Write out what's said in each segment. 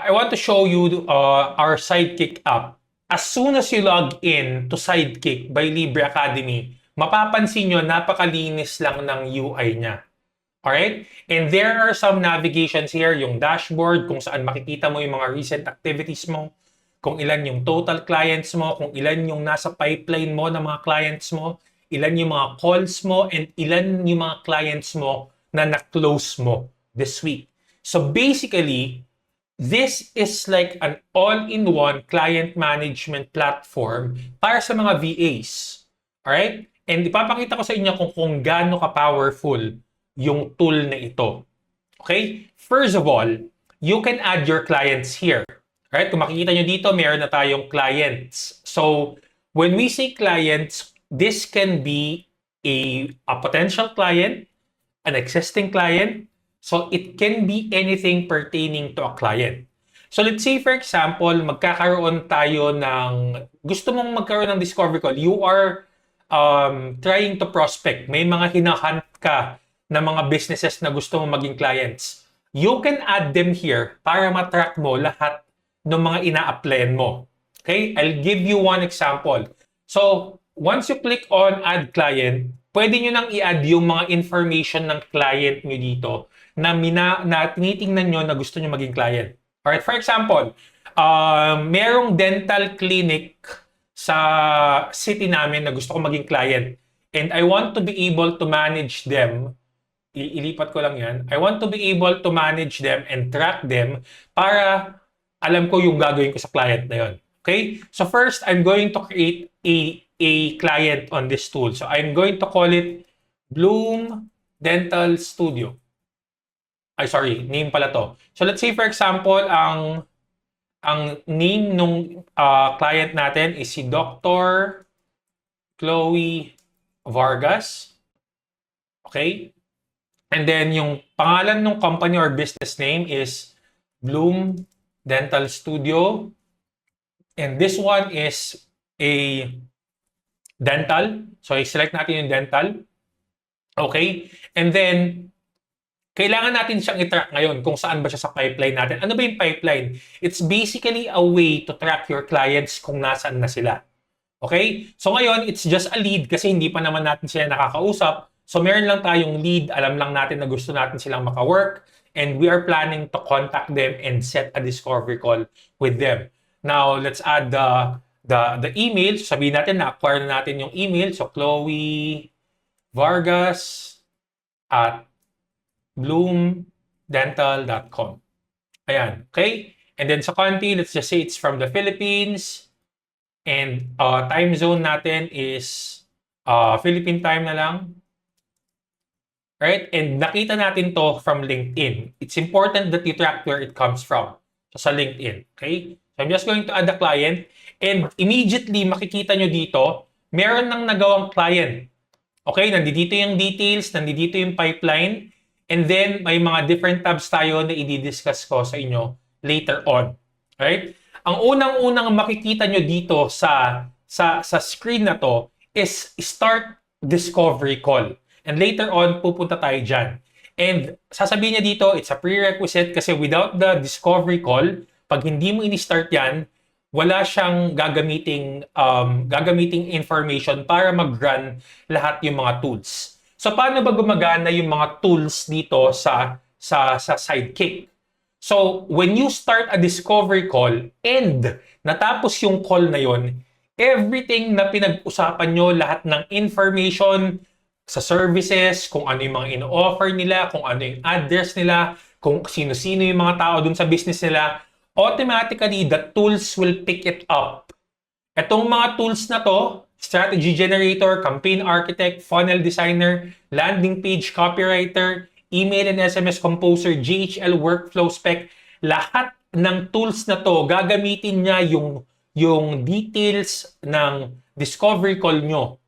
I want to show you our Sidekick app. As soon as you log in to Sidekick by Libre Academy, mapapansin nyo napakalinis lang ng UI niya. Alright? And there are some navigations here, yung dashboard, kung saan makikita mo yung mga recent activities mo, kung ilan yung total clients mo, kung ilan yung nasa pipeline mo ng mga clients mo, ilan yung mga calls mo, and ilan yung mga clients mo na na-close mo this week. So basically, this is like an all-in-one client management platform para sa mga VAs. Alright? And ipapakita ko sa inyo kung gaano ka-powerful yung tool na ito. Okay? First of all, you can add your clients here. Alright? Kung makikita nyo dito, meron na tayong clients. So, when we say clients, this can be a potential client, an existing client. So, it can be anything pertaining to a client. So, let's say, for example, magkakaroon tayo ng, gusto mong magkaroon ng discovery call. You are trying to prospect. May mga hinahunt ka na mga businesses na gusto mong maging clients. You can add them here para matrack mo lahat ng mga ina-applyan mo. Okay? I'll give you one example. So, once you click on Add Client, pwede nyo nang i-add yung mga information ng client nyo dito na tinitingnan nyo na gusto nyo maging client. Alright, for example, merong dental clinic sa city namin na gusto ko maging client. And I want to be able to manage them. Ilipat ko lang yan. I want to be able to manage them and track them para alam ko yung gagawin ko sa client na yun. Okay? So first, I'm going to create a client on this tool. So I'm going to call it Bloom Dental Studio. Name pala to. So let's say for example, ang name nung client natin is si Dr. Chloe Vargas. Okay? And then yung pangalan ng company or business name is Bloom Dental Studio. And this one is a dental. So i-select natin yung dental. Okay? And then kailangan natin siyang i-track ngayon kung saan ba siya sa pipeline natin. Ano ba yung pipeline? It's basically a way to track your clients kung nasaan na sila. Okay? So ngayon, it's just a lead kasi hindi pa naman natin sila nakakausap. So meron lang tayong lead. Alam lang natin na gusto natin silang maka-work. And we are planning to contact them and set a discovery call with them. Now, let's add the email. So sabihin natin na acquire na natin yung email. So Chloe Vargas at bloomdental.com. Ayan, okay? And then sa country, let's just say it's from the Philippines. And time zone natin is Philippine time na lang. Right? And nakita natin to from LinkedIn. It's important that you track where it comes from. So sa LinkedIn, okay? So I'm just going to add a client. And immediately, makikita nyo dito, meron nang nagawang client. Okay? Nandito yung details, nandito yung pipeline. And then, may mga different tabs tayo na i-discuss ko sa inyo later on. Right? Ang unang-unang makikita nyo dito sa screen na to is Start Discovery Call. And later on, pupunta tayo dyan. And sasabihin niya dito, it's a prerequisite kasi without the discovery call, pag hindi mo ini-start yan, wala siyang gagamiting information para mag-run lahat yung mga tools. So, paano ba gumagana yung mga tools dito sa Sidekick? So, when you start a discovery call and natapos yung call na yon, everything na pinag-usapan nyo, lahat ng information sa services, kung ano yung mga ino-offer nila, kung ano yung address nila, kung sino-sino yung mga tao dun sa business nila, automatically, the tools will pick it up. Itong mga tools na to, Strategy Generator, Campaign Architect, Funnel Designer, Landing Page Copywriter, Email and SMS Composer, GHL Workflow Spec, lahat ng tools na to, gagamitin niya yung details ng discovery call nyo.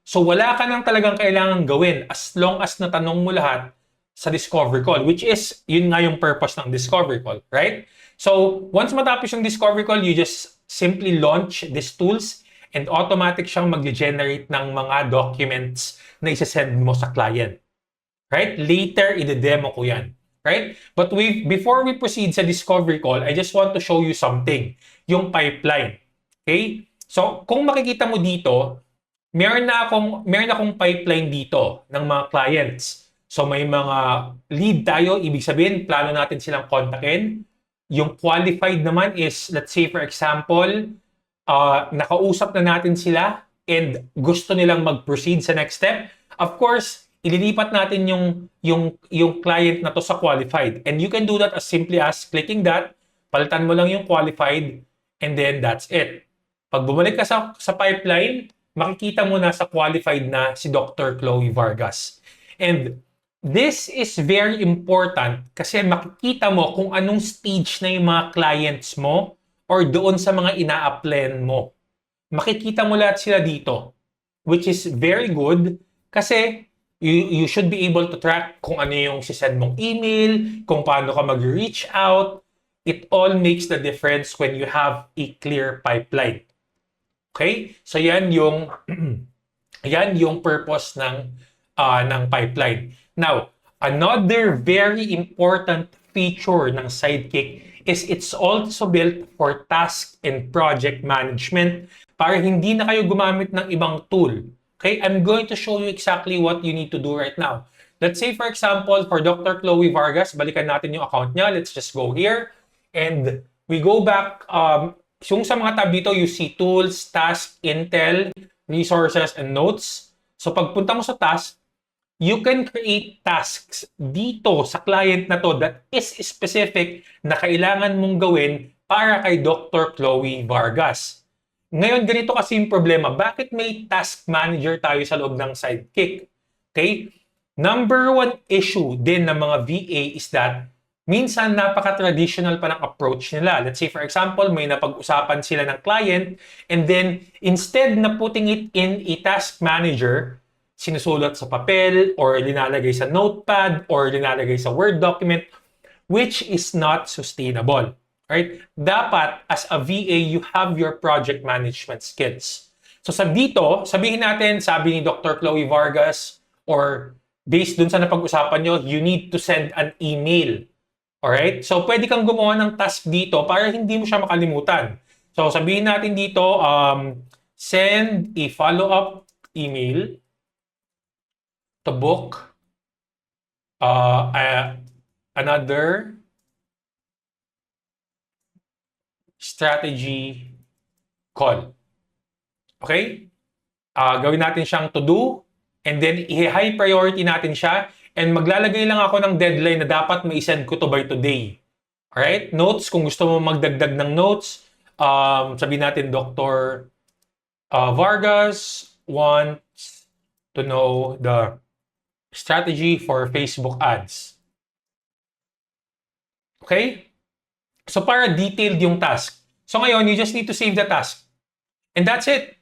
So wala ka nang talagang kailangan gawin as long as natanong mo lahat sa discovery call, which is, yun nga yung purpose ng discovery call, right? So once matapos yung discovery call, you just simply launch these tools and automatic siyang mag-generate ng mga documents na isa-send mo sa client. Right? Later, i-demo ko yan. Right? But before we proceed sa discovery call, I just want to show you something. Yung pipeline. Okay? So, kung makikita mo dito, meron akong pipeline dito ng mga clients. So, may mga lead tayo. Ibig sabihin, plano natin silang kontakin. Yung qualified naman is, let's say for example, nakausap na natin sila and gusto nilang mag-proceed sa next step. Of course, ililipat natin yung client na to sa qualified. And you can do that as simply as clicking that, palitan mo lang yung qualified, and then that's it. Pag bumalik ka sa pipeline, makikita mo na sa qualified na si Dr. Chloe Vargas. And this is very important kasi makikita mo kung anong stage na yung mga clients mo or doon sa mga ina-applyan mo. Makikita mo lahat sila dito, which is very good kasi you should be able to track kung ano yung sisend mong email, kung paano ka mag-reach out. It all makes the difference when you have a clear pipeline. Okay? So yan yung yan yung purpose ng pipeline. Now, another very important feature ng Sidekick is it's also built for task and project management para hindi na kayo gumamit ng ibang tool. Okay, I'm going to show you exactly what you need to do right now. Let's say, for example, for Dr. Chloe Vargas, balikan natin yung account niya. Let's just go here. And we go back. Yung sa mga tab dito, you see tools, task, intel, resources, and notes. So pagpunta mo sa task, you can create tasks dito sa client na to that is specific na kailangan mong gawin para kay Dr. Chloe Vargas. Ngayon, ganito kasi yung problema. Bakit may task manager tayo sa loob ng Sidekick? Okay? Number one issue din ng mga VA is that minsan napaka-traditional pa ng approach nila. Let's say, for example, may napag-usapan sila ng client and then instead na putting it in a task manager, sinusulat sa papel or linalagay sa notepad or linalagay sa Word document, which is not sustainable. Right? Dapat, as a VA, you have your project management skills. So dito, sabihin natin, sabi ni Dr. Chloe Vargas, or based dun sa napag-usapan nyo, you need to send an email. Alright? So pwede kang gumawa ng task dito para hindi mo siya makalimutan. So sabihin natin dito, send a follow-up email to book another strategy call. Okay? Gawin natin siyang to do and then i-high priority natin siya and maglalagay lang ako ng deadline na dapat ma-send ko to by today. Alright? Notes, kung gusto mo magdagdag ng notes, sabihin natin Dr. Vargas wants to know the strategy for Facebook ads. Okay? So para detailed yung task. So ngayon, you just need to save the task. And that's it.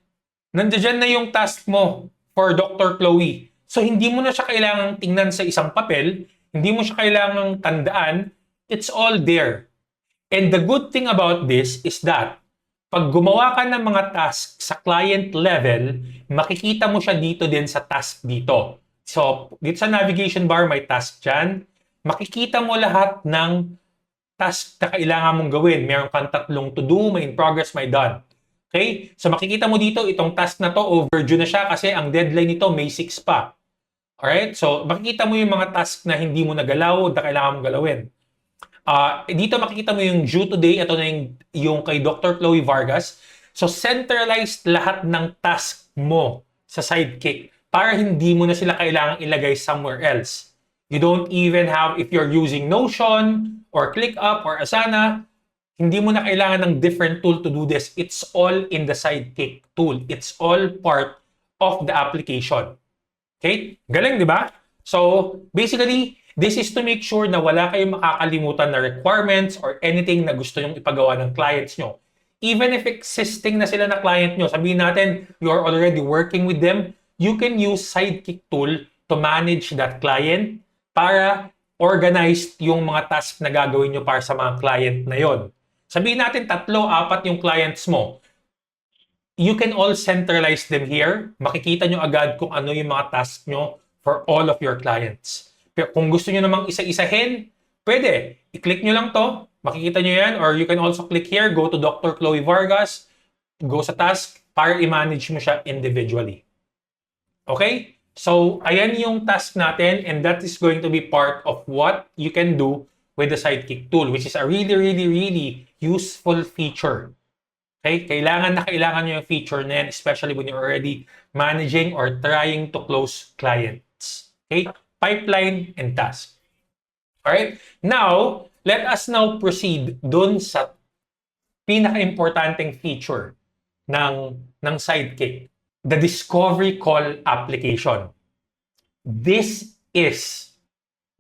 Nandiyan na yung task mo for Dr. Chloe. So hindi mo na siya kailangang tingnan sa isang papel, hindi mo siya kailangang tandaan, it's all there. And the good thing about this is that pag gumawa ka ng mga task sa client level, makikita mo siya dito din sa task dito. So dito sa navigation bar, may task dyan. Makikita mo lahat ng task na kailangan mong gawin. Meron kang tatlong to do, may in progress, may done. Okay? So makikita mo dito, itong task na to, overdue na siya kasi ang deadline nito May 6 pa. Alright? So makikita mo yung mga task na hindi mo nagalaw, na kailangan mong galawin. Dito makikita mo yung due today, ito na yung kay Dr. Chloe Vargas. So centralized lahat ng task mo sa Sidekick para hindi mo na sila kailangang ilagay somewhere else. You don't even have, if you're using Notion or ClickUp or Asana, hindi mo na kailangan ng different tool to do this. It's all in the Sidekick tool. It's all part of the application. Okay? Galing, di ba? So, basically, this is to make sure na wala kayong makakalimutan na requirements or anything na gusto nyong ipagawa ng clients nyo. Even if existing na sila na client nyo, sabihin natin, you're already working with them, you can use Sidekick tool to manage that client para organized yung mga task na gagawin nyo para sa mga client na yon. Sabihin natin 3, 4 yung clients mo. You can all centralize them here. Makikita nyo agad kung ano yung mga task nyo for all of your clients. Pero kung gusto nyo namang isa-isahin, Pwede, i-click nyo lang to, makikita nyo yan, or you can also click here, go to Dr. Chloe Vargas, go sa task, para i-manage mo siya individually. Okay? So, ayan yung task natin, and that is going to be part of what you can do with the Sidekick tool, which is a really, really, really useful feature. Okay? Kailangan na kailangan nyo yung feature na yan, especially when you're already managing or trying to close clients. Okay? Pipeline and task. Alright? Now, let us now proceed dun sa pinaka-importanting feature ng Sidekick, the Discovery Call application. This is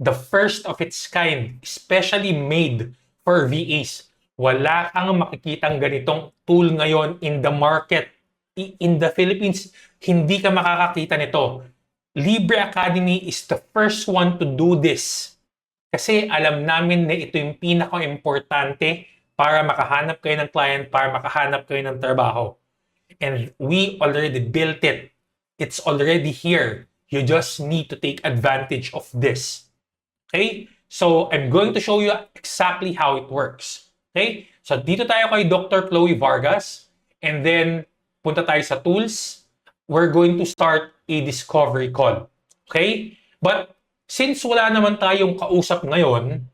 the first of its kind, especially made for VAs. Wala kang makikitang ganitong tool ngayon in the market. In the Philippines, hindi ka makakakita nito. Libre Academy is the first one to do this. Kasi alam namin na ito yung pinaka-importante para makahanap kayo ng client, para makahanap kayo ng trabaho. And we already built it. It's already here. You just need to take advantage of this. Okay? So, I'm going to show you exactly how it works. Okay? So, dito tayo kay Dr. Chloe Vargas. And then, punta tayo sa tools. We're going to start a discovery call. Okay? But, since wala naman tayong kausap ngayon,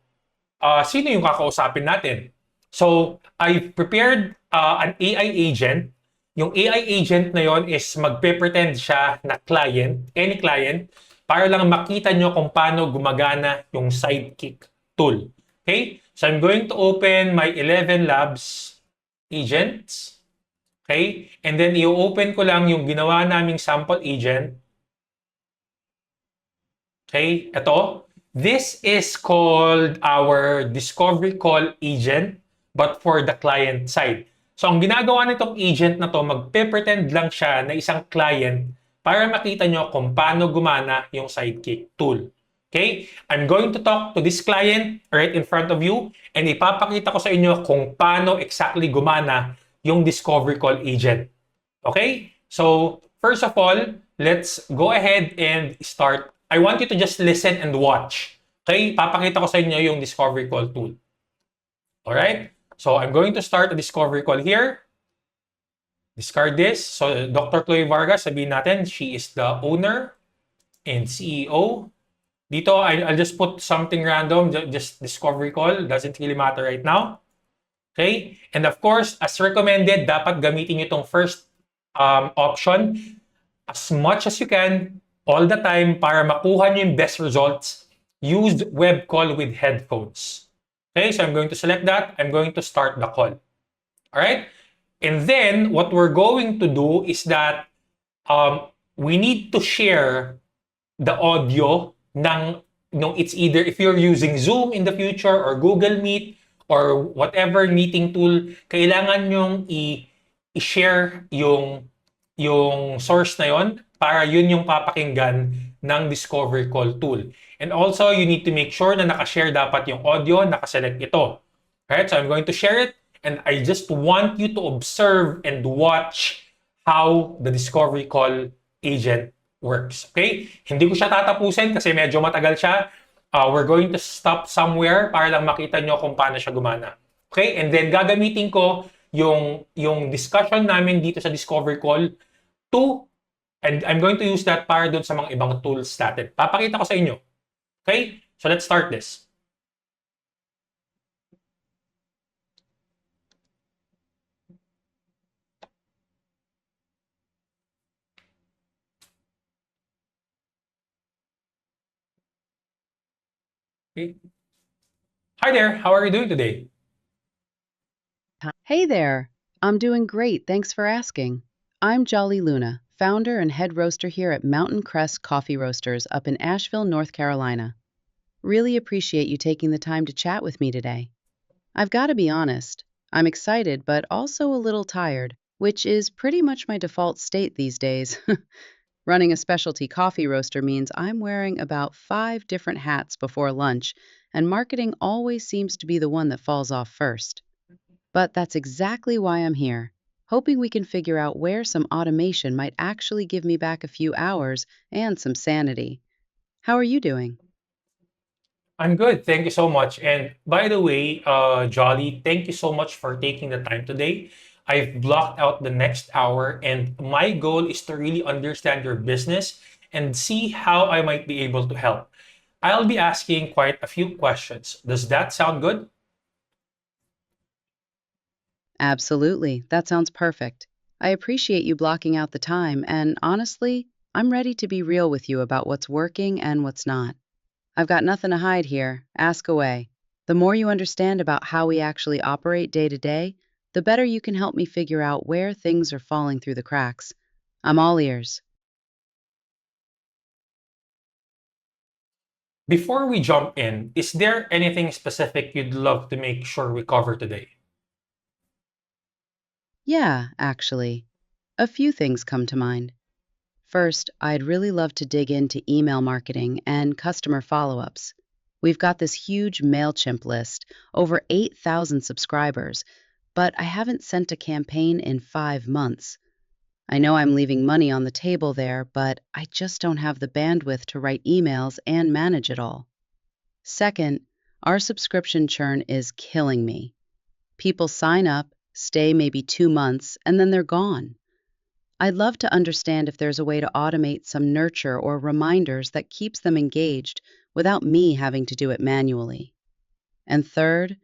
sino yung kakausapin natin? So, I've prepared an AI agent. Yung AI agent na yon is magpe-pretend siya na client, any client, para lang makita nyo kung paano gumagana yung Sidekick tool. Okay? So, I'm going to open my 11 Labs agents. Okay? And then, i-open ko lang yung ginawa naming sample agent. Okay? Ito. This is called our Discovery Call agent, but for the client side. So, ang ginagawa nitong agent na to, magpe-pretend lang siya na isang client para makita nyo kung paano gumana yung Sidekick tool. Okay? I'm going to talk to this client right in front of you and ipapakita ko sa inyo kung paano exactly gumana yung Discovery Call agent. Okay? So, first of all, let's go ahead and start. I want you to just listen and watch. Okay? Papakita ko sa inyo yung Discovery Call tool. Alright? So, I'm going to start a discovery call here. Discard this. So, Dr. Chloe Vargas, sabihin natin, she is the owner and CEO. Dito, I'll just put something random, just discovery call. Doesn't really matter right now. Okay? And of course, as recommended, dapat gamitin nyo itong first option as much as you can, all the time, para makuha nyo yung best results. Use web call with headphones. Okay, so I'm going to select that. I'm going to start the call. All right? And then, what we're going to do is that we need to share the audio ng, it's either if you're using Zoom in the future or Google Meet or whatever meeting tool, kailangan nyong i-share yung source na yon para yun yung papakinggan ng Discovery Call tool. And also, you need to make sure na nakashare dapat yung audio, nakaselect ito. Alright, so I'm going to share it and I just want you to observe and watch how the Discovery Call agent works. Okay? Hindi ko siya tatapusin kasi medyo matagal siya. We're going to stop somewhere para lang makita nyo kung paano siya gumana. Okay? And then gagamitin ko yung discussion namin dito sa Discovery Call and I'm going to use that para doon sa mga ibang tools natin. Papakita ko sa inyo. Okay? So let's start this. Okay. Hi there, how are you doing today? Hey there. I'm doing great. Thanks for asking. I'm Jolly Luna, founder and head roaster here at Mountain Crest Coffee Roasters up in Asheville, North Carolina. Really appreciate you taking the time to chat with me today. I've got to be honest, I'm excited but also a little tired, which is pretty much my default state these days. Running a specialty coffee roaster means I'm wearing about 5 different hats before lunch, and marketing always seems to be the one that falls off first. But that's exactly why I'm here, hoping we can figure out where some automation might actually give me back a few hours and some sanity. How are you doing? I'm good. Thank you so much. And by the way, Jolly, thank you so much for taking the time today. I've blocked out the next hour, and my goal is to really understand your business and see how I might be able to help. I'll be asking quite a few questions. Does that sound good? Absolutely. That sounds perfect. I appreciate you blocking out the time, and honestly, I'm ready to be real with you about what's working and what's not. I've got nothing to hide here. Ask away. The more you understand about how we actually operate day to day, the better you can help me figure out where things are falling through the cracks. I'm all ears. Before we jump in, is there anything specific you'd love to make sure we cover today? Yeah, actually, a few things come to mind. First, I'd really love to dig into email marketing and customer follow ups. We've got this huge MailChimp list, over 8,000 subscribers, but I haven't sent a campaign in 5 months. I know I'm leaving money on the table there, but I just don't have the bandwidth to write emails and manage it all. Second, our subscription churn is killing me. People sign up, stay maybe 2 months, and then they're gone. I'd love to understand if there's a way to automate some nurture or reminders that keeps them engaged without me having to do it manually. And third,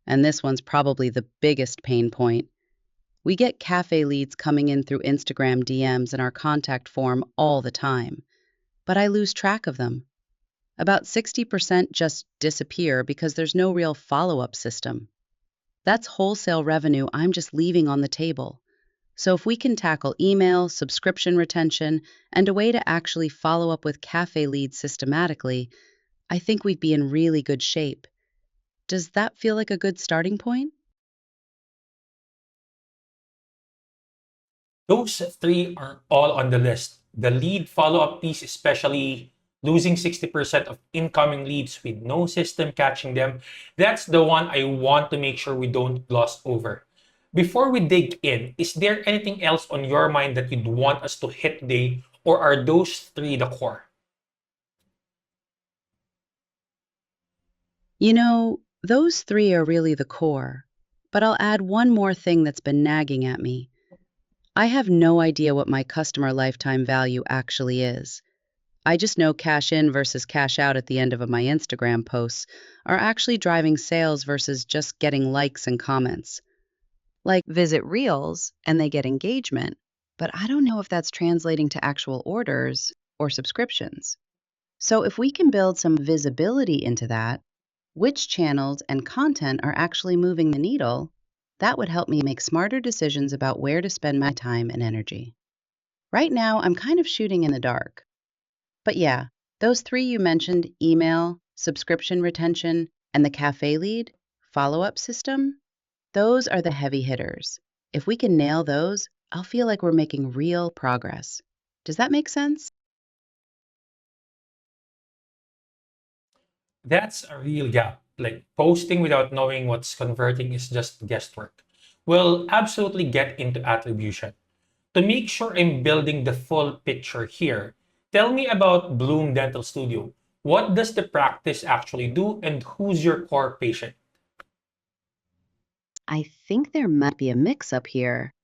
and this one's probably the biggest pain point, we get cafe leads coming in through Instagram DMs in our contact form all the time, but I lose track of them. About 60% just disappear because there's no real follow up system. That's wholesale revenue I'm just leaving on the table. So if we can tackle email, subscription retention, and a way to actually follow up with cafe leads systematically, I think we'd be in really good shape. Does that feel like a good starting point? Those three are all on the list. The lead follow up piece, especially losing 60% of incoming leads with no system catching them, that's the one I want to make sure we don't gloss over. Before we dig in, is there anything else on your mind that you'd want us to hit today, or are those three the core? Those three are really the core. But I'll add one more thing that's been nagging at me. I have no idea what my customer lifetime value actually is. I just know cash in versus cash out at the end of my Instagram posts are actually driving sales versus just getting likes and comments. Like, visit Reels and they get engagement, but I don't know if that's translating to actual orders or subscriptions. So, if we can build some visibility into that, which channels and content are actually moving the needle, that would help me make smarter decisions about where to spend my time and energy. Right now, I'm kind of shooting in the dark. But yeah, those three you mentioned, email, subscription retention, and the cafe lead follow up system, those are the heavy hitters. If we can nail those, I'll feel like we're making real progress. Does that make sense? That's a real gap. Like posting without knowing what's converting is just guesswork. We'll absolutely get into attribution. To make sure I'm building the full picture here, tell me about Bloom Dental Studio. What does the practice actually do, and who's your core patient? I think there might be a mix up here.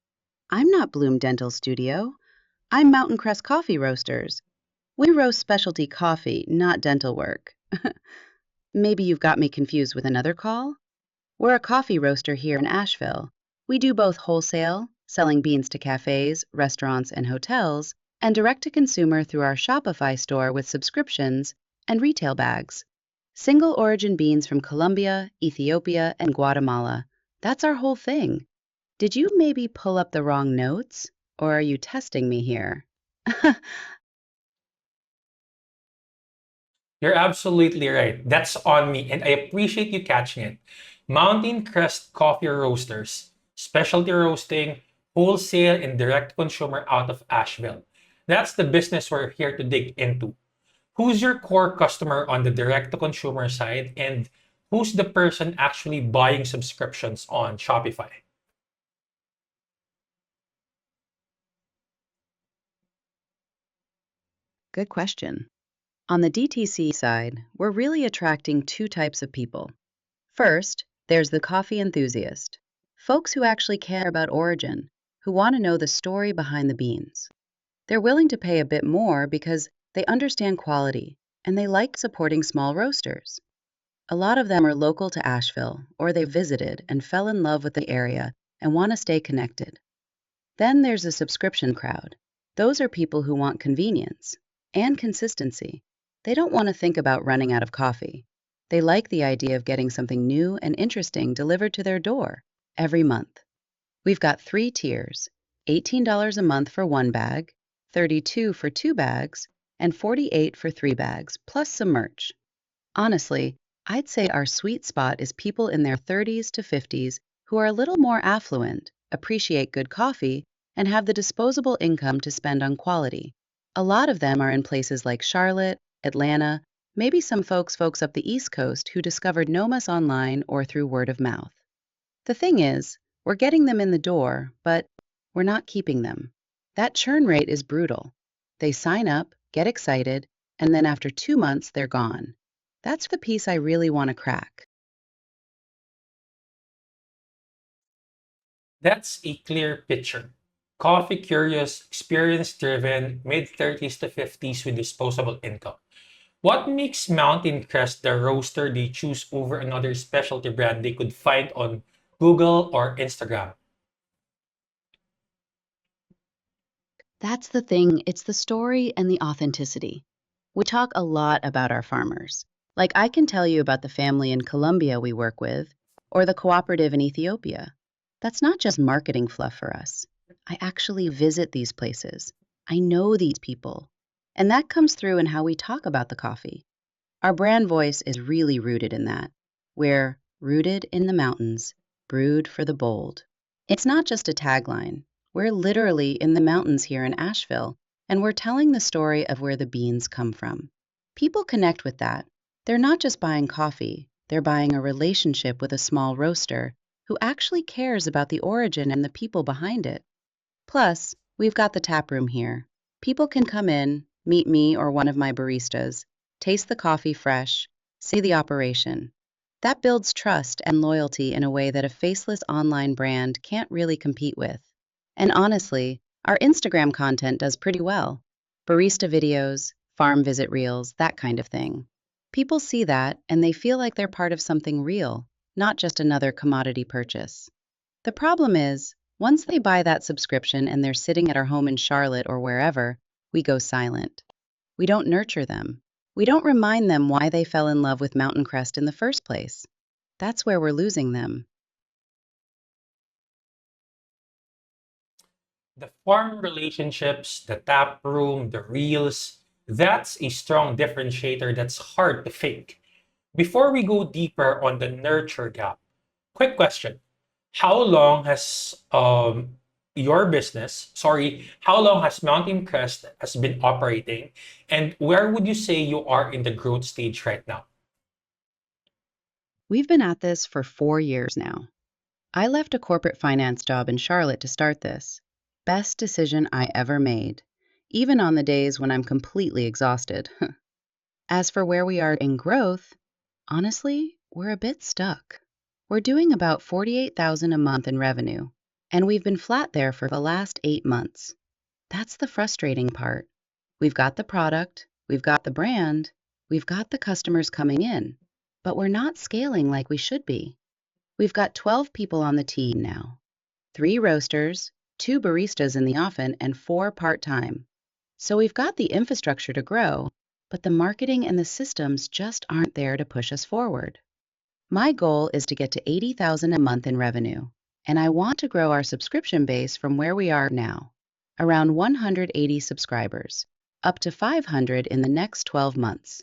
I'm not Bloom Dental Studio. I'm Mountain Crest Coffee Roasters. We roast specialty coffee, not dental work. Maybe you've got me confused with another call? We're a coffee roaster here in Asheville. We do both wholesale, selling beans to cafes, restaurants, and hotels, and direct to consumer through our Shopify store with subscriptions and retail bags. Single origin beans from Colombia, Ethiopia, and Guatemala. That's our whole thing. Did you maybe pull up the wrong notes? Or are you testing me here? You're absolutely right. That's on me, and I appreciate you catching it. Mountain Crest Coffee Roasters, specialty roasting, wholesale, and direct consumer out of Asheville. That's the business we're here to dig into. Who's your core customer on the direct to consumer side, and who's the person actually buying subscriptions on Shopify? Good question. On the DTC side, we're really attracting two types of people. First, there's the coffee enthusiast, folks who actually care about origin, who want to know the story behind the beans. They're willing to pay a bit more because they understand quality and they like supporting small roasters. A lot of them are local to Asheville, or they visited and fell in love with the area and want to stay connected. Then there's a subscription crowd. Those are people who want convenience and consistency. They don't want to think about running out of coffee. They like the idea of getting something new and interesting delivered to their door every month. We've got three tiers: $18 a month for one bag, $32 for two bags, and $48 for three bags, plus some merch. Honestly, I'd say our sweet spot is people in their 30s to 50s who are a little more affluent, appreciate good coffee, and have the disposable income to spend on quality. A lot of them are in places like Charlotte, Atlanta, maybe some folks up the East Coast who discovered Nomas online or through word of mouth. The thing is, we're getting them in the door, but we're not keeping them. That churn rate is brutal. They sign up, get excited, and then after 2 months, they're gone. That's the piece I really want to crack. That's a clear picture. Coffee curious, experience driven, mid 30s to 50s with disposable income. What makes Mountain Crest the roaster they choose over another specialty brand they could find on Google or Instagram? That's the thing, it's the story and the authenticity. We talk a lot about our farmers. Like I can tell you about the family in Colombia we work with, or the cooperative in Ethiopia. That's not just marketing fluff for us. I actually visit these places. I know these people. And that comes through in how we talk about the coffee. Our brand voice is really rooted in that. We're rooted in the mountains, brewed for the bold. It's not just a tagline. We're literally in the mountains here in Asheville, and we're telling the story of where the beans come from. People connect with that. They're not just buying coffee, they're buying a relationship with a small roaster who actually cares about the origin and the people behind it. Plus, we've got the tap room here. People can come in, meet me or one of my baristas, taste the coffee fresh, see the operation. That builds trust and loyalty in a way that a faceless online brand can't really compete with. And honestly, our Instagram content does pretty well. Barista videos, farm visit reels, that kind of thing. People see that and they feel like they're part of something real, not just another commodity purchase. The problem is, once they buy that subscription and they're sitting at our home in Charlotte or wherever, we go silent. We don't nurture them. We don't remind them why they fell in love with Mountain Crest in the first place. That's where we're losing them. The farm relationships, the tap room, the reels, that's a strong differentiator that's hard to fake. Before we go deeper on the nurture gap, quick question. How long has how long has Mountain Crest has been operating, and where would you say you are in the growth stage right now? We've been at this for 4 years now. I left a corporate finance job in Charlotte to start this. Best decision I ever made, even on the days when I'm completely exhausted. As for where we are in growth, honestly, we're a bit stuck. We're doing about 48,000 a month in revenue, and we've been flat there for the last 8 months. That's the frustrating part. We've got the product, we've got the brand, we've got the customers coming in, but we're not scaling like we should be. We've got 12 people on the team now. 3 roasters, 2 baristas in the office, and 4 part-time. So we've got the infrastructure to grow, but the marketing and the systems just aren't there to push us forward. My goal is to get to 80,000 a month in revenue, and I want to grow our subscription base from where we are now, around 180 subscribers, up to 500 in the next 12 months.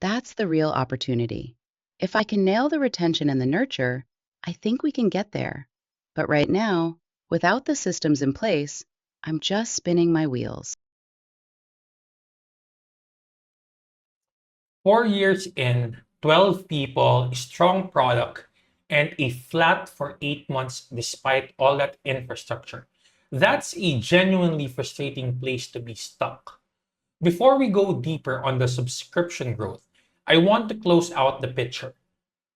That's the real opportunity. If I can nail the retention and the nurture, I think we can get there. But right now, without the systems in place, I'm just spinning my wheels. 4 years in, 12 people, strong product, and a flat for 8 months despite all that infrastructure. That's a genuinely frustrating place to be stuck. before we go deeper on the subscription growth, I want to close out the picture.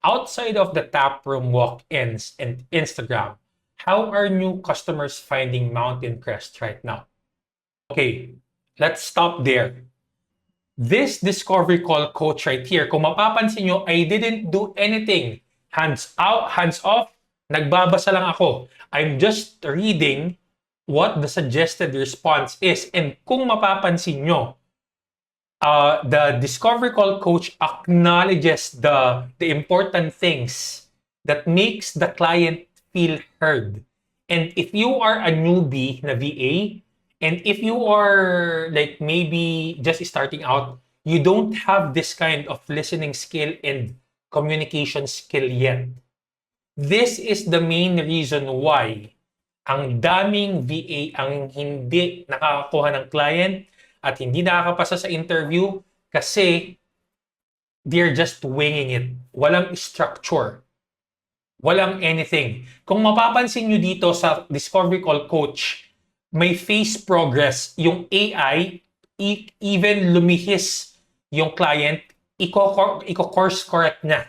Outside of the taproom walk-ins and Instagram, how are new customers finding Mountain Crest right now? Okay, let's stop there. This discovery call coach right here, kung mapapansin nyo, I didn't do anything. Hands out, hands off, nagbabasa lang ako. I'm just reading what the suggested response is. And kung mapapansin nyo, the discovery call coach acknowledges the important things that makes the client feel heard. And if you are a newbie na VA, and if you are like maybe just starting out, you don't have this kind of listening skill and communication skill yet. This is the main reason why ang daming VA ang hindi nakakakuha ng client at hindi nakakapasa sa interview kasi they're just winging it. Walang structure. Walang anything. Kung mapapansin nyo dito sa Discovery Call Coach, may face progress. Yung AI, even lumihis yung client, i-course correct niya.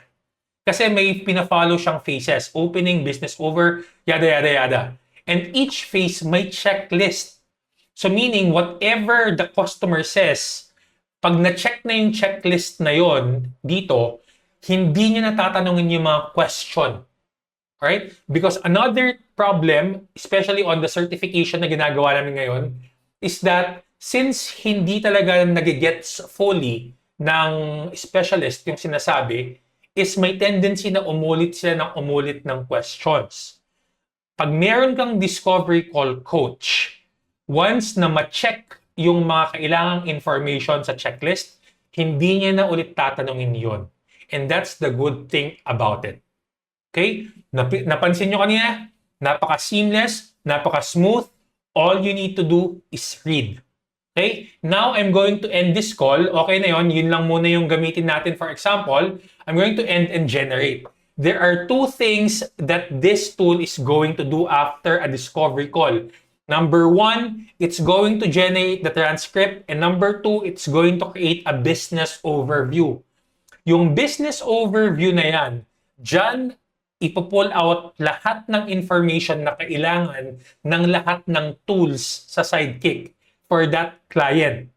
Kasi may pina-follow siyang phases. Opening, business over, yada, yada, yada. And each phase may checklist. So meaning, whatever the customer says, pag na-check na yung checklist na yon dito, hindi niya natatanungin yung mga question. Alright? Because another problem, especially on the certification na ginagawa namin ngayon, is that since hindi talaga nagigets fully ng specialist yung sinasabi, is may tendency na umulit sila ng questions. Pag meron kang discovery call coach, once na ma-check yung mga kailangang information sa checklist, hindi niya na ulit tatanungin yon. And that's the good thing about it. Okay? Napansin nyo kanina? Napaka-seamless, napaka-smooth. All you need to do is read. Okay? Now, I'm going to end this call. Okay na yon. Yun lang muna yung gamitin natin. For example, I'm going to end and generate. There are two things that this tool is going to do after a discovery call. Number one, it's going to generate the transcript. And number two, it's going to create a business overview. Yung business overview na yan, dyan, ipo-pull out lahat ng information na kailangan ng lahat ng tools sa Sidekick for that client.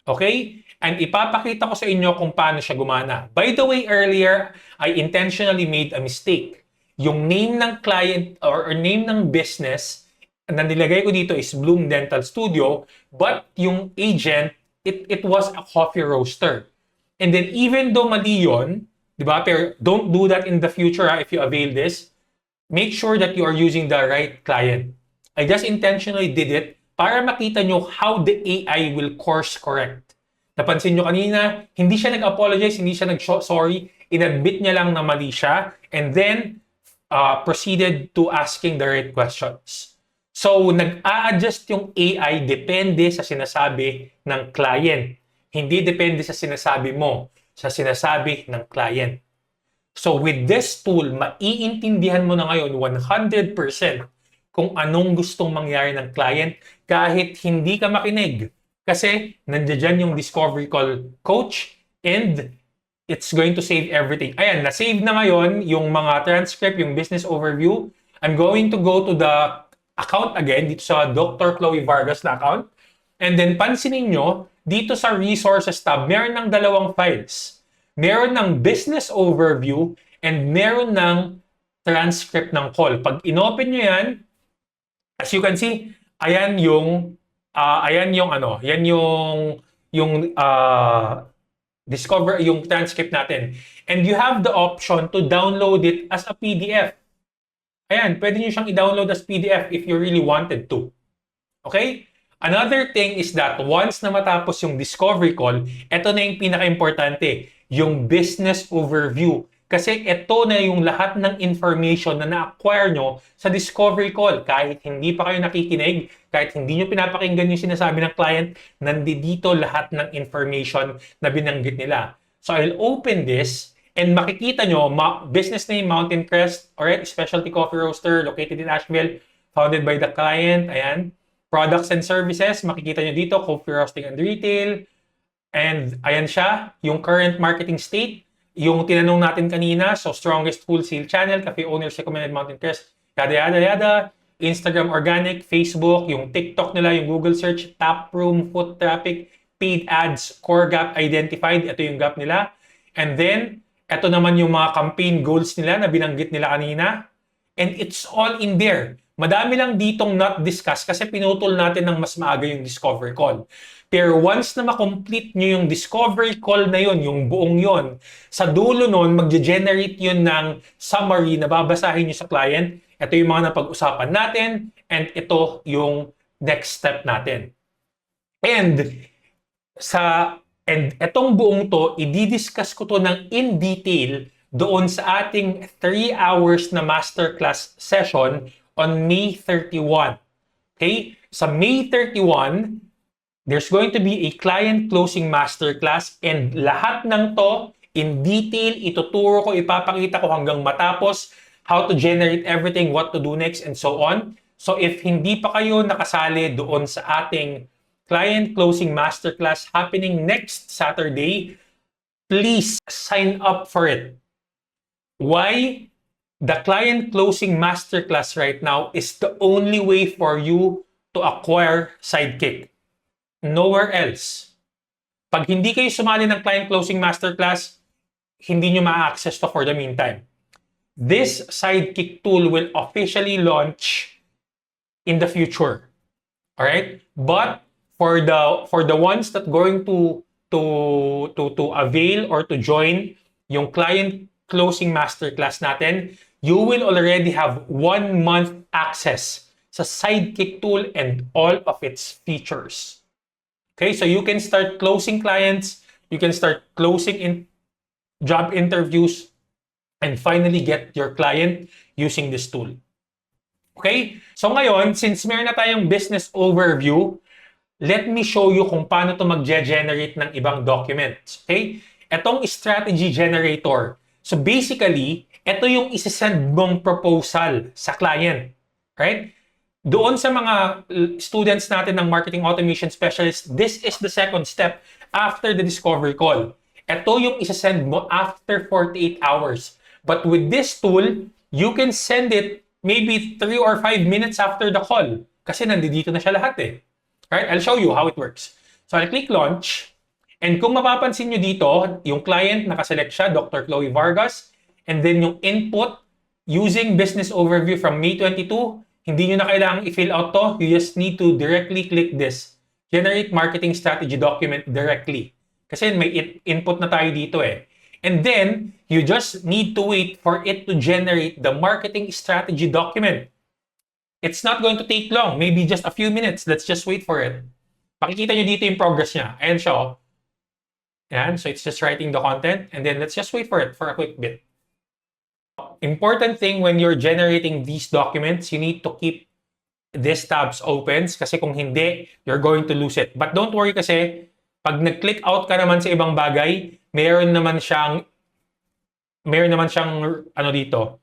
Okay? And ipapakita ko sa inyo kung paano siya gumana. By the way, earlier, I intentionally made a mistake. Yung name ng client or name ng business na nilagay ko dito is Bloom Dental Studio, but yung agent, it was a coffee roaster. And then even though mali yun, di ba? Pero don't do that in the future if you avail this. Make sure that you are using the right client. I just intentionally did it para makita nyo how the AI will course correct. Napansin nyo kanina, hindi siya nag-apologize, hindi siya nag-sorry, inadmit niya lang na mali siya, and then proceeded to asking the right questions. So, nag-a-adjust yung AI depende sa sinasabi ng client. Hindi depende sa sinasabi mo, sa sinasabi ng client. So, with this tool, maiintindihan mo na ngayon 100% kung anong gustong mangyari ng client kahit hindi ka makinig. Kasi nandiyan yung discovery call coach and it's going to save everything. Ayan, na-save na ngayon yung mga transcript, yung business overview. I'm going to go to the account again, dito sa Dr. Chloe Vargas na account. And then pansinin nyo, dito sa resources tab, meron ng dalawang files. Meron ng business overview and meron ng transcript ng call. Pag inopen nyo yan, as you can see, ayan yung discover yung transcript natin. And you have the option to download it as a PDF. Ayan, pwede nyo siyang i-download as PDF if you really wanted to. Okay? Another thing is that once na matapos yung discovery call, ito na yung pinaka-importante, yung business overview. Kasi ito na yung lahat ng information na na-acquire nyo sa discovery call. Kahit hindi pa kayo nakikinig, kahit hindi nyo pinapakinggan yung sinasabi ng client, nandito lahat ng information na binanggit nila. So I'll open this and makikita nyo, business name, Mountain Crest, alright, specialty coffee roaster located in Asheville, founded by the client, ayan. Products and services, makikita nyo dito, coffee roasting and retail, And ayan siya, yung current marketing state, yung tinanong natin kanina, so strongest wholesale channel, cafe owners recommended Mountain Crest, yada yada yada, Instagram organic, Facebook, yung TikTok nila, yung Google search, tap room, foot traffic, paid ads, core gap identified, ito yung gap nila. And then, ito naman yung mga campaign goals nila na binanggit nila kanina. And it's all in there. Madami lang ditong not discussed kasi pinutol natin ng mas maaga yung discovery call. Pero once na makomplete nyo yung discovery call na yun, yung buong yun, sa dulo nun, magge-generate yun ng summary na babasahin nyo sa client. Ito yung mga napag-usapan natin and ito yung next step natin. And etong buong to, i-discuss ko to ng in detail doon sa ating 3 hours na masterclass session on May 31. Okay? Sa May 31, there's going to be a client closing masterclass and lahat ng to in detail ituturo ko, ipapakita ko hanggang matapos how to generate everything, what to do next, and so on. So if hindi pa kayo nakasali doon sa ating client closing masterclass happening next Saturday, please sign up for it. Why? The client closing masterclass right now is the only way for you to acquire Sidekick. Nowhere else. Pag hindi kayo sumali ng client closing masterclass, hindi nyo ma-access to for the meantime. This Sidekick tool will officially launch in the future. All right? But for the ones that going to avail or to join yung client closing masterclass natin, you will already have 1 month access sa Sidekick tool and all of its features. Okay, so you can start closing clients, you can start closing in job interviews, and finally get your client using this tool. Okay, so ngayon, since meron na tayong business overview, let me show you kung paano to mag-generate ng ibang documents. Okay, etong strategy generator. So basically, ito yung isesend mong proposal sa client. Right? Doon sa mga students natin ng marketing automation specialist, this is the second step after the discovery call. Ito yung isesend mo after 48 hours. But with this tool, you can send it maybe 3 or 5 minutes after the call. Kasi nandito na siya lahat eh. Right? I'll show you how it works. So I'll click launch. And kung mapapansin nyo dito, yung client, nakaselect siya, Dr. Chloe Vargas. And then yung input, using business overview from May 22, hindi nyo na kailangang i-fill out to. You just need to directly click this. Generate marketing strategy document directly. Kasi may input na tayo dito eh. And then, you just need to wait for it to generate the marketing strategy document. It's not going to take long. Maybe just a few minutes. Let's just wait for it. Pakikita nyo dito yung progress niya. Ayan siya oh. Yan, so it's just writing the content and then let's just wait for it for a quick bit. Important thing when you're generating these documents, you need to keep these tabs open kasi kung hindi, you're going to lose it. But don't worry kasi pag nag-click out ka naman sa ibang bagay, meron naman siyang ano dito,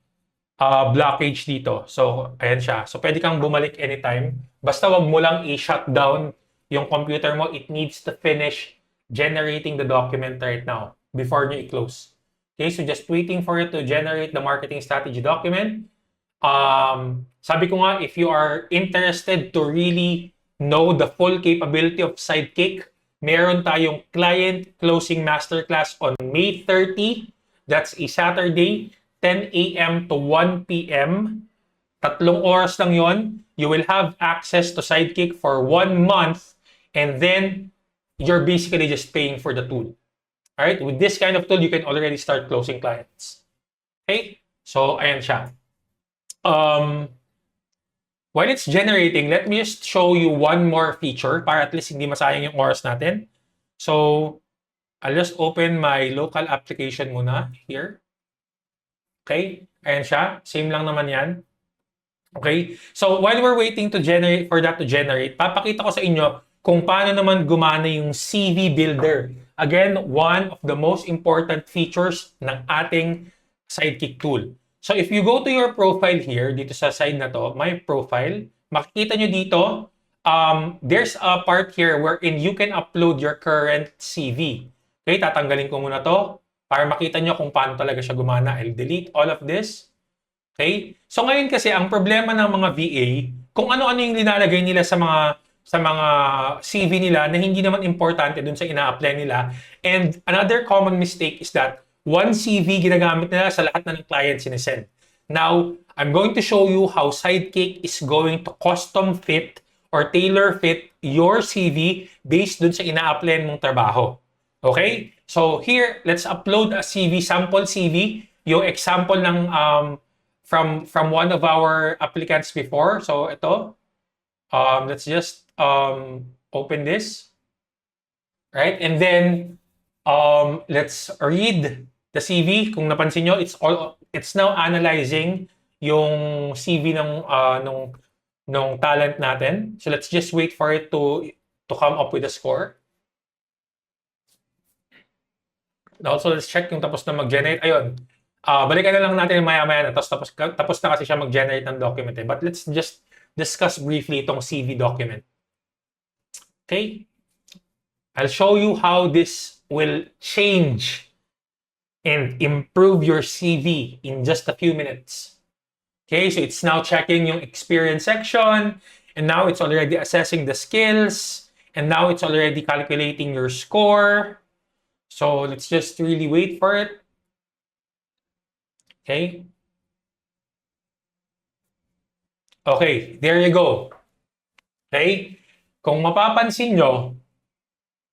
blockage dito. So, ayan siya. So, pwede kang bumalik anytime. Basta wag mo lang i-shut down yung computer mo. It needs to finish generating the document right now before nyo i-close. Okay, so just waiting for it to generate the marketing strategy document. Sabi ko nga, if you are interested to really know the full capability of Sidekick, meron tayong client closing masterclass on May 30. That's a Saturday, 10 a.m. to 1 p.m. 3 oras lang yon. You will have access to Sidekick for 1 month and then you're basically just paying for the tool. All right? With this kind of tool, you can already start closing clients. Okay? So, ayan siya. While it's generating, let me just show you one more feature para at least hindi masayang yung oras natin. So, I'll just open my local application muna here. Okay? Ayan siya. Same lang naman yan. Okay? So, while we're waiting to generate, for that to generate, papakita ko sa inyo kung paano naman gumana yung CV Builder. Again, one of the most important features ng ating Sidekick tool. So if you go to your profile here, dito sa side na to, my profile, makikita nyo dito, there's a part here wherein you can upload your current CV. Okay, tatanggalin ko muna to para makita nyo kung paano talaga siya gumana. I'll delete all of this. Okay? So ngayon kasi ang problema ng mga VA, kung ano-ano yung linalagay nila sa mga CV nila na hindi naman importante dun sa ina-apply nila. And another common mistake is that one CV ginagamit nila sa lahat na ng clients sinesend. Now, I'm going to show you how Sidekick is going to custom fit or tailor fit your CV based dun sa ina-apply mong trabaho. Okay? So here, let's upload a CV, sample CV, yung example ng from one of our applicants before. So ito, let's just open this, right? And then let's read the CV. Kung napansin nyo, it's now analyzing yung CV nung talent natin. So let's just wait for it to come up with a score. Also, let's check yung tapos na mag-generate. Ayun. Balikan na lang natin maya-maya na. Tapos na kasi siya mag-generate ng document. But let's just discuss briefly itong CV document. Okay? I'll show you how this will change and improve your CV in just a few minutes. Okay, so it's now checking yung experience section, and now it's already assessing the skills, and now it's already calculating your score. So let's just really wait for it. Okay. Okay, there you go. Okay? Kung mapapansin nyo,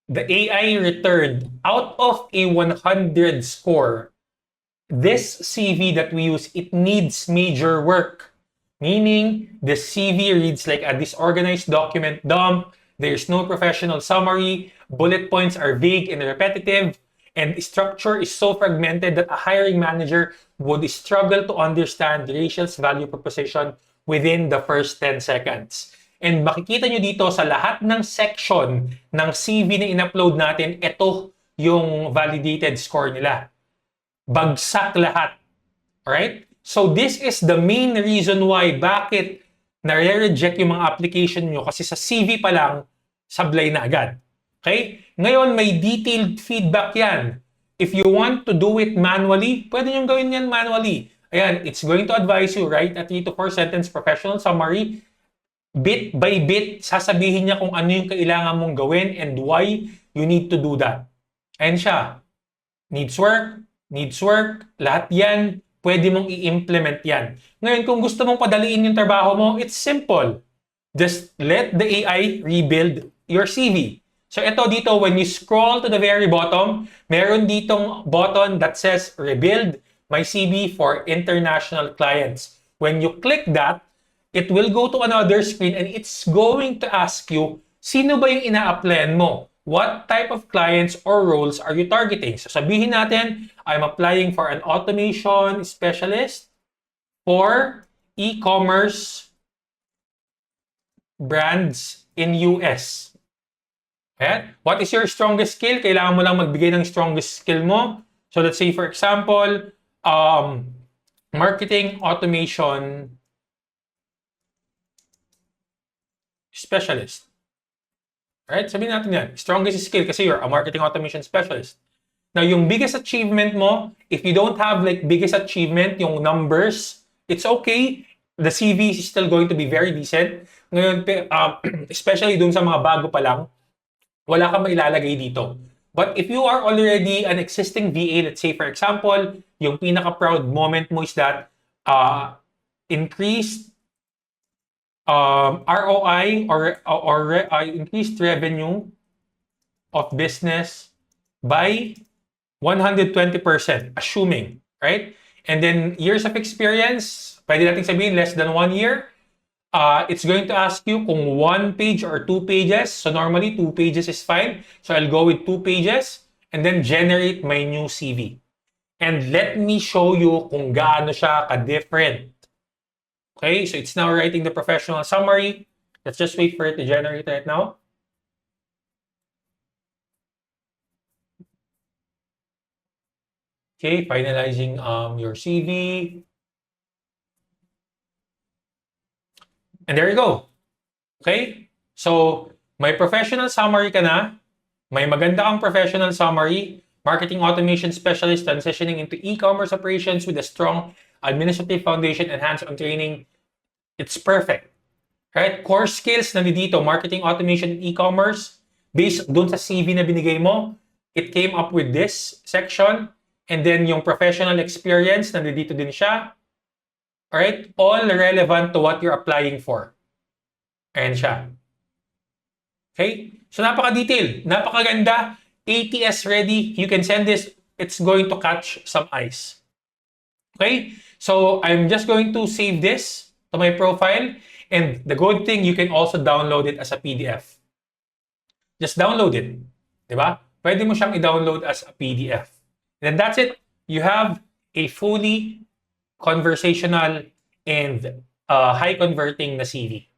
the AI returned out of a 100 score, this CV that we use, it needs major work. Meaning, the CV reads like a disorganized document dump, there's no professional summary, bullet points are vague and repetitive, and structure is so fragmented that a hiring manager would struggle to understand Rachel's value proposition within the first 10 seconds. And makikita nyo dito sa lahat ng section ng CV na in-upload natin, ito yung validated score nila. Bagsak lahat. Alright? So this is the main reason why bakit nare-reject yung mga application nyo kasi sa CV pa lang, sablay na agad. Okay? Ngayon, may detailed feedback yan. If you want to do it manually, pwede nyo gawin yan manually. Ayan, it's going to advise you, write a 3 to 4 sentence professional summary. Bit by bit, sasabihin niya kung ano yung kailangan mong gawin and why you need to do that. Ayan siya. Needs work, lahat yan, pwede mong i-implement yan. Ngayon, kung gusto mong padaliin yung trabaho mo, it's simple. Just let the AI rebuild your CV. So ito dito, when you scroll to the very bottom, meron ditong button that says Rebuild My CV for International Clients. When you click that, it will go to another screen and it's going to ask you, sino ba yung ina-applyan mo? What type of clients or roles are you targeting? So sabihin natin, I'm applying for an automation specialist for e-commerce brands in US. Okay? What is your strongest skill? Kailangan mo lang magbigay ng strongest skill mo. So let's say, for example, marketing automation specialist. Right? Sabihin natin yan. Strongest skill kasi you're a marketing automation specialist. Now, yung biggest achievement mo, if you don't have like biggest achievement, yung numbers, it's okay. The CV is still going to be very decent. Ngayon, especially dun sa mga bago pa lang, wala kang mailalagay dito. But if you are already an existing VA, let's say for example, yung pinaka-proud moment mo is that increased ROI or increased revenue of business by 120%, assuming, right? And then years of experience, pwede natin sabihin less than 1 year. It's going to ask you kung 1 page or 2 pages. So normally 2 pages is fine. So I'll go with 2 pages and then generate my new CV. And let me show you kung gaano siya ka-different. Okay, so it's now writing the professional summary. Let's just wait for it to generate right now. Okay, finalizing your CV. And there you go. Okay, So, may professional summary ka na, may maganda kang professional summary, marketing automation specialist transitioning into e-commerce operations with a strong administrative foundation and hands-on training. It's perfect. Right? Core skills nandito, marketing automation and e-commerce. Based dun sa CV na binigay mo, it came up with this section. And then yung professional experience, nandito din siya. Alright? All relevant to what you're applying for. Ayan siya. Okay? So napaka-detailed, napakaganda. ATS ready. You can send this. It's going to catch some eyes. Okay? So I'm just going to save this to my profile. And the good thing, you can also download it as a PDF. Just download it. Diba? Pwede mo siyang i-download as a PDF. And then that's it. You have a fully conversational and high converting na CV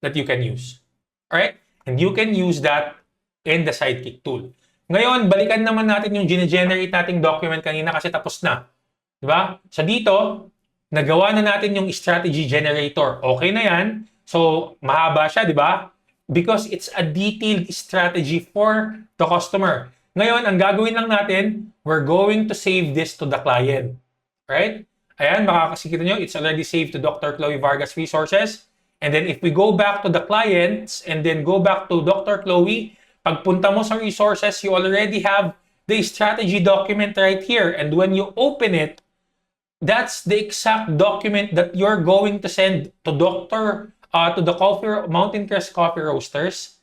that you can use. Alright? And you can use that in the Sidekick tool. Ngayon, balikan naman natin yung gine-generate nating document kanina kasi tapos na. Diba? So dito, nagawa na natin yung strategy generator. Okay na yan. So, mahaba siya, di ba? Because it's a detailed strategy for the customer. Ngayon, ang gagawin lang natin, we're going to save this to the client. Right? Ayan, makakasikita nyo, it's already saved to Dr. Chloe Vargas Resources. And then if we go back to the clients and then go back to Dr. Chloe, pagpunta mo sa resources, you already have the strategy document right here. And when you open it, that's the exact document that you're going to send to to the Mountain Crest Coffee Roasters.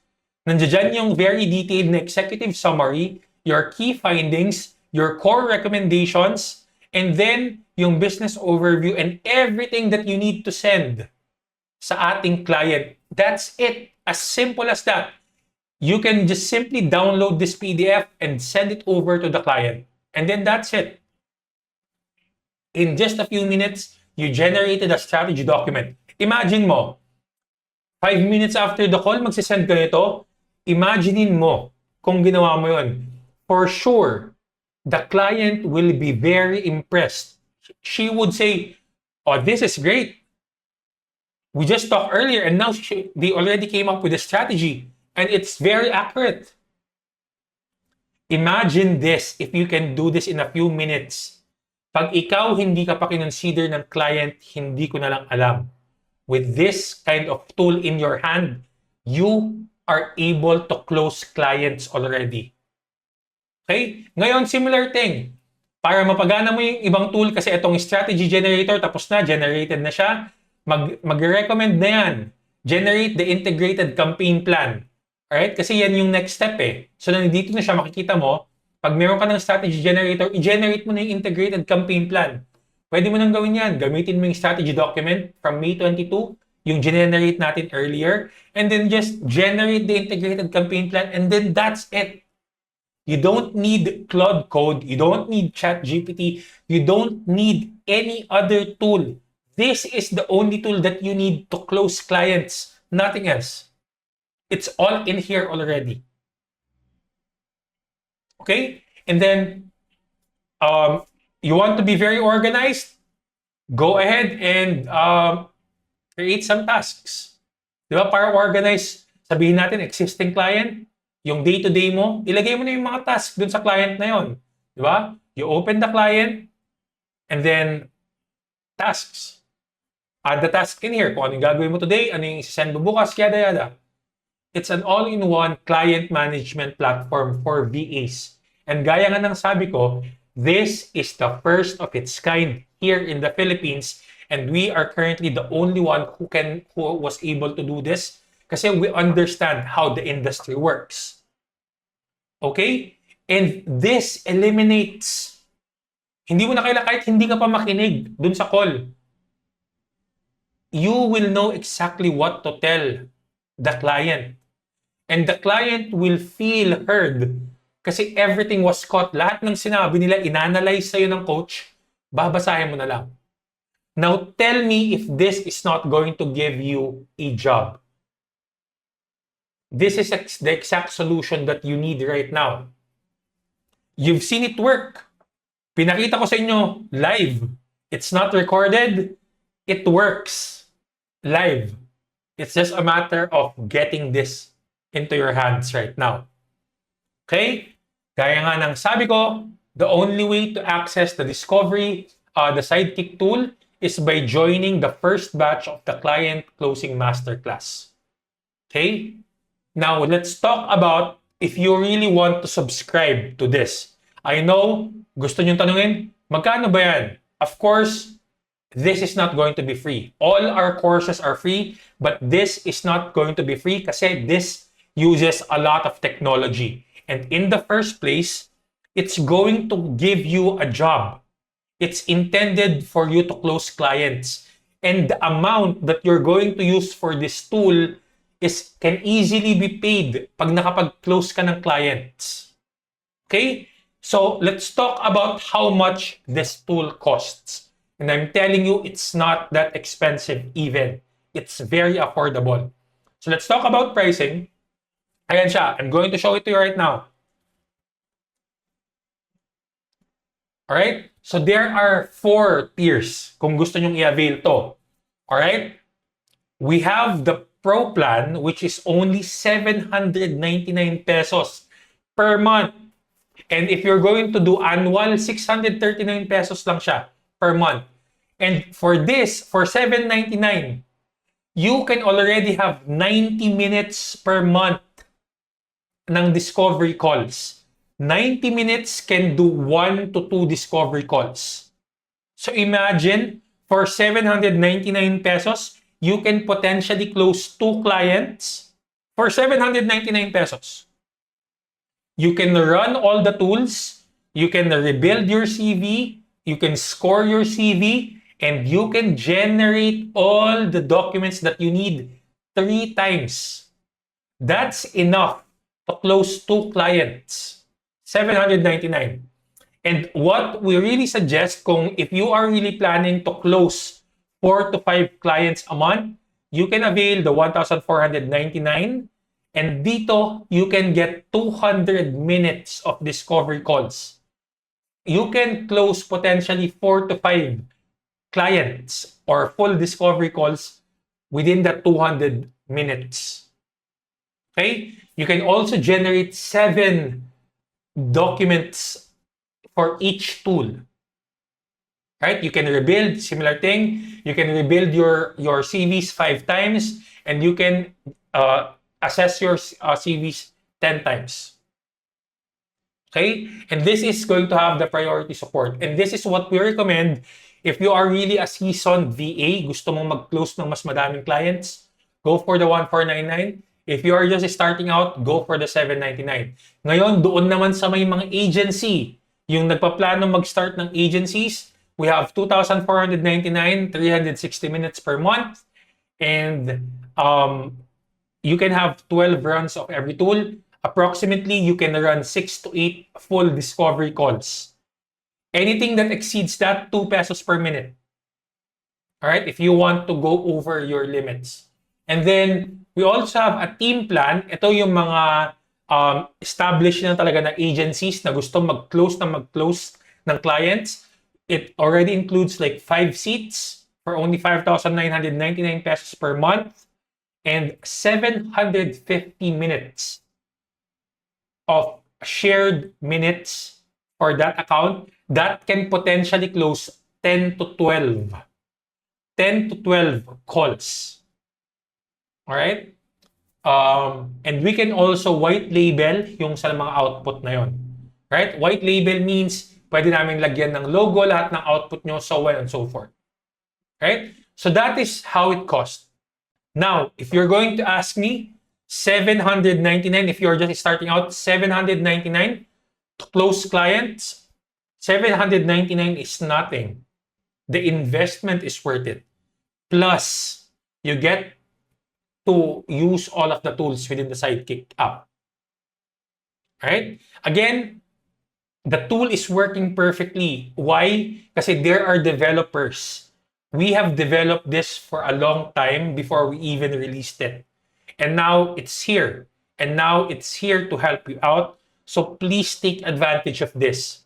Nandiyan yung very detailed na executive summary, your key findings, your core recommendations, and then yung business overview and everything that you need to send sa ating client. That's it. As simple as that. You can just simply download this PDF and send it over to the client. And then that's it. In just a few minutes, you generated a strategy document. Imagine mo, 5 minutes after the call, magsisend ka nito. Imaginein mo kung ginawa mo yun. For sure, the client will be very impressed. She would say, oh, this is great. We just talked earlier and now they already came up with a strategy and it's very accurate. Imagine this if you can do this in a few minutes. Pag ikaw hindi ka pa kinonsider ng client, hindi ko na lang alam. With this kind of tool in your hand, you are able to close clients already. Okay? Ngayon, similar thing. Para mapagana mo yung ibang tool kasi itong strategy generator, tapos na, generated na siya, mag-recommend na yan. Generate the integrated campaign plan. Alright? Kasi yan yung next step eh. So, nandito na siya, makikita mo, pag meron ka ng strategy generator, i-generate mo na yung integrated campaign plan. Pwede mo nang gawin yan. Gamitin mo yung strategy document from May 22, yung generate natin earlier, and then just generate the integrated campaign plan, and then that's it. You don't need Claude Code. You don't need ChatGPT. You don't need any other tool. This is the only tool that you need to close clients. Nothing else. It's all in here already. Okay? And then, you want to be very organized? Go ahead and create some tasks. Di ba? Para organize, sabihin natin, existing client, yung day-to-day mo, ilagay mo na yung mga tasks dun sa client na yon. Di ba? You open the client, and then, tasks. Add the task in here. Kung ano yung gagawin mo today, ano yung isasend mo bukas, yada-yada. It's an all-in-one client management platform for VAs. And gaya nga ng sabi ko, this is the first of its kind here in the Philippines, and we are currently the only one who was able to do this kasi we understand how the industry works. Okay? And this eliminates, hindi mo na kailangan, kahit hindi ka pa makinig dun sa call, you will know exactly what to tell the client. And the client will feel heard kasi everything was caught. Lahat ng sinabi nila, inanalyze sa'yo ng coach, babasahin mo na lang. Now, tell me if this is not going to give you a job. This is the exact solution that you need right now. You've seen it work. Pinakita ko sa inyo live. It's not recorded. It works live. It's just a matter of getting this into your hands right now. Okay? Gaya nga ng sabi ko, the only way to access the Discovery, the Sidekick tool, is by joining the first batch of the Client Closing Masterclass. Okay? Now, let's talk about if you really want to subscribe to this. I know, gusto nyo tanungin, magkano ba yan? Of course, this is not going to be free. All our courses are free, but this is not going to be free kasi this uses a lot of technology. And in the first place, it's going to give you a job. It's intended for you to close clients. And the amount that you're going to use for this tool can easily be paid pag nakapag-close ka ng clients. Okay? So, let's talk about how much this tool costs. And I'm telling you, it's not that expensive even. It's very affordable. So, let's talk about pricing. Ayan siya. I'm going to show it to you right now. Alright? So, there are 4 tiers kung gusto nyong i-avail to. Alright? We have the Pro plan, which is only 799 pesos per month. And if you're going to do annual, 639 pesos lang siya per month. And for this, for 799, you can already have 90 minutes per month ng discovery calls. 90 minutes can do 1 to 2 discovery calls. So imagine, for 799 pesos, you can potentially close 2 clients for 799 pesos. You can run all the tools, you can rebuild your CV, you can score your CV, and you can generate all the documents that you need 3 times. That's enough to close 2 clients. 799. And what we really suggest, if you are really planning to close 4 to 5 clients a month, you can avail the 1,499. And dito, you can get 200 minutes of discovery calls. You can close potentially 4 to 5 clients or full discovery calls within the 200 minutes. Okay? You can also generate 7 documents for each tool. Right? You can rebuild, similar thing. You can rebuild your CVs 5 times, and you can assess your CVs 10 times. Okay? And this is going to have the priority support. And this is what we recommend if you are really a seasoned VA, gusto mong mag-close ng mas madaming clients, go for the 1,499. If you are just starting out, go for the 799. Ngayon, doon naman sa may mga agency, yung nagpaplano mag-start ng agencies, we have 2,499, 360 minutes per month. And you can have 12 runs of every tool. Approximately, you can run 6 to 8 full discovery calls. Anything that exceeds that, 2 pesos per minute. All right, if you want to go over your limits. And then, we also have a team plan. Ito yung mga established na talaga na agencies na gusto mag-close ng clients. It already includes like 5 seats for only 5,999 pesos per month and 750 minutes of shared minutes for that account that can potentially close 10 to 12 calls. All right? And we can also white label yung sa mga output na yon. Right? White label means pwede namin lagyan ng logo lahat ng output nyo, so on and so forth. Right? So that is how it costs. Now, if you're going to ask me, 799, if you're just starting out, 799 to close clients, 799 is nothing. The investment is worth it. Plus, you get to use all of the tools within the Sidekick app. Right? Again, the tool is working perfectly. Why? Kasi there are developers. We have developed this for a long time before we even released it. And now it's here. And now it's here to help you out. So please take advantage of this.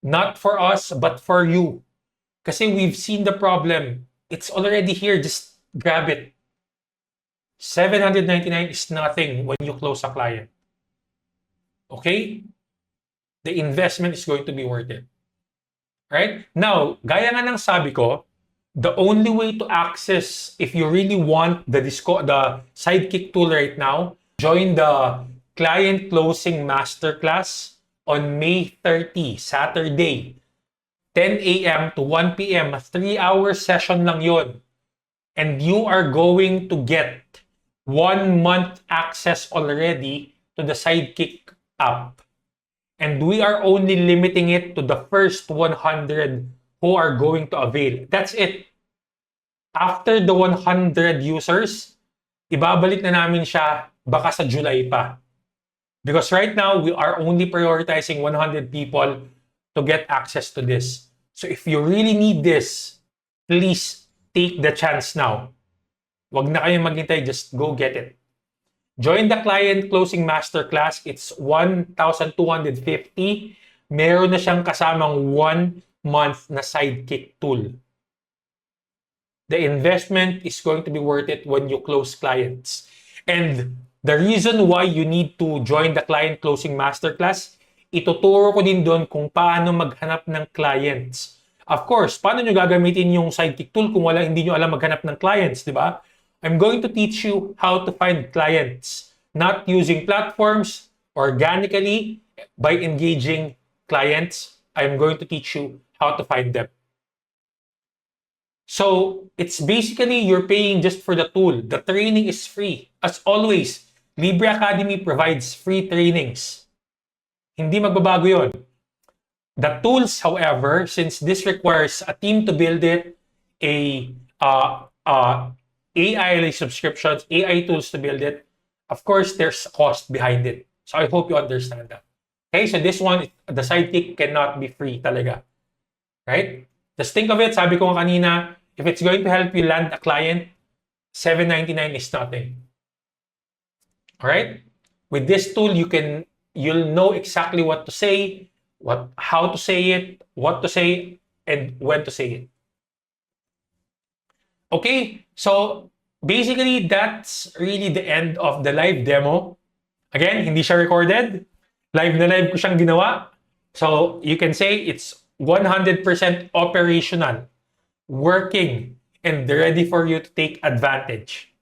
Not for us, but for you. Kasi we've seen the problem. It's already here. Just grab it. $799 is nothing when you close a client. Okay? The investment is going to be worth it. Right? Now, gaya nga ng sabi ko, the only way to access, if you really want the Sidekick tool right now, join the Client Closing Masterclass on May 30, Saturday, 10 a.m. to 1 p.m. A 3-hour session lang yun. And you are going to get 1 month access already to the Sidekick app. And we are only limiting it to the first 100 who are going to avail. That's it. After the 100 users, ibabalik na namin siya baka sa July pa. Because right now, we are only prioritizing 100 people to get access to this. So if you really need this, please take the chance now. Wag na kayong maghintay, just go get it. Join the Client Closing Masterclass. It's $1,250. Meron na siyang kasamang 1 month na Sidekick tool. The investment is going to be worth it when you close clients. And the reason why you need to join the Client Closing Masterclass, ituturo ko din doon kung paano maghanap ng clients. Of course, paano nyo gagamitin yung Sidekick tool kung hindi nyo alam maghanap ng clients, di ba? I'm going to teach you how to find clients, not using platforms, organically, by engaging clients. I'm going to teach you how to find them. So, it's basically you're paying just for the tool. The training is free. As always, Libre Academy provides free trainings. Hindi magbabago yun. The tools, however, since this requires a team to build it, AI subscriptions, AI tools to build it, of course, there's a cost behind it. So I hope you understand that. Okay, so this one, the Sidekick cannot be free talaga. Right? Just think of it, sabi ko nga kanina, if it's going to help you land a client, $799 is nothing. Alright? With this tool, you'll know exactly what to say, how to say it, what to say, and when to say it. Okay, so basically that's really the end of the live demo. Again, hindi siya recorded. Live na live ko siyang ginawa. So you can say it's 100% operational, working, and ready for you to take advantage.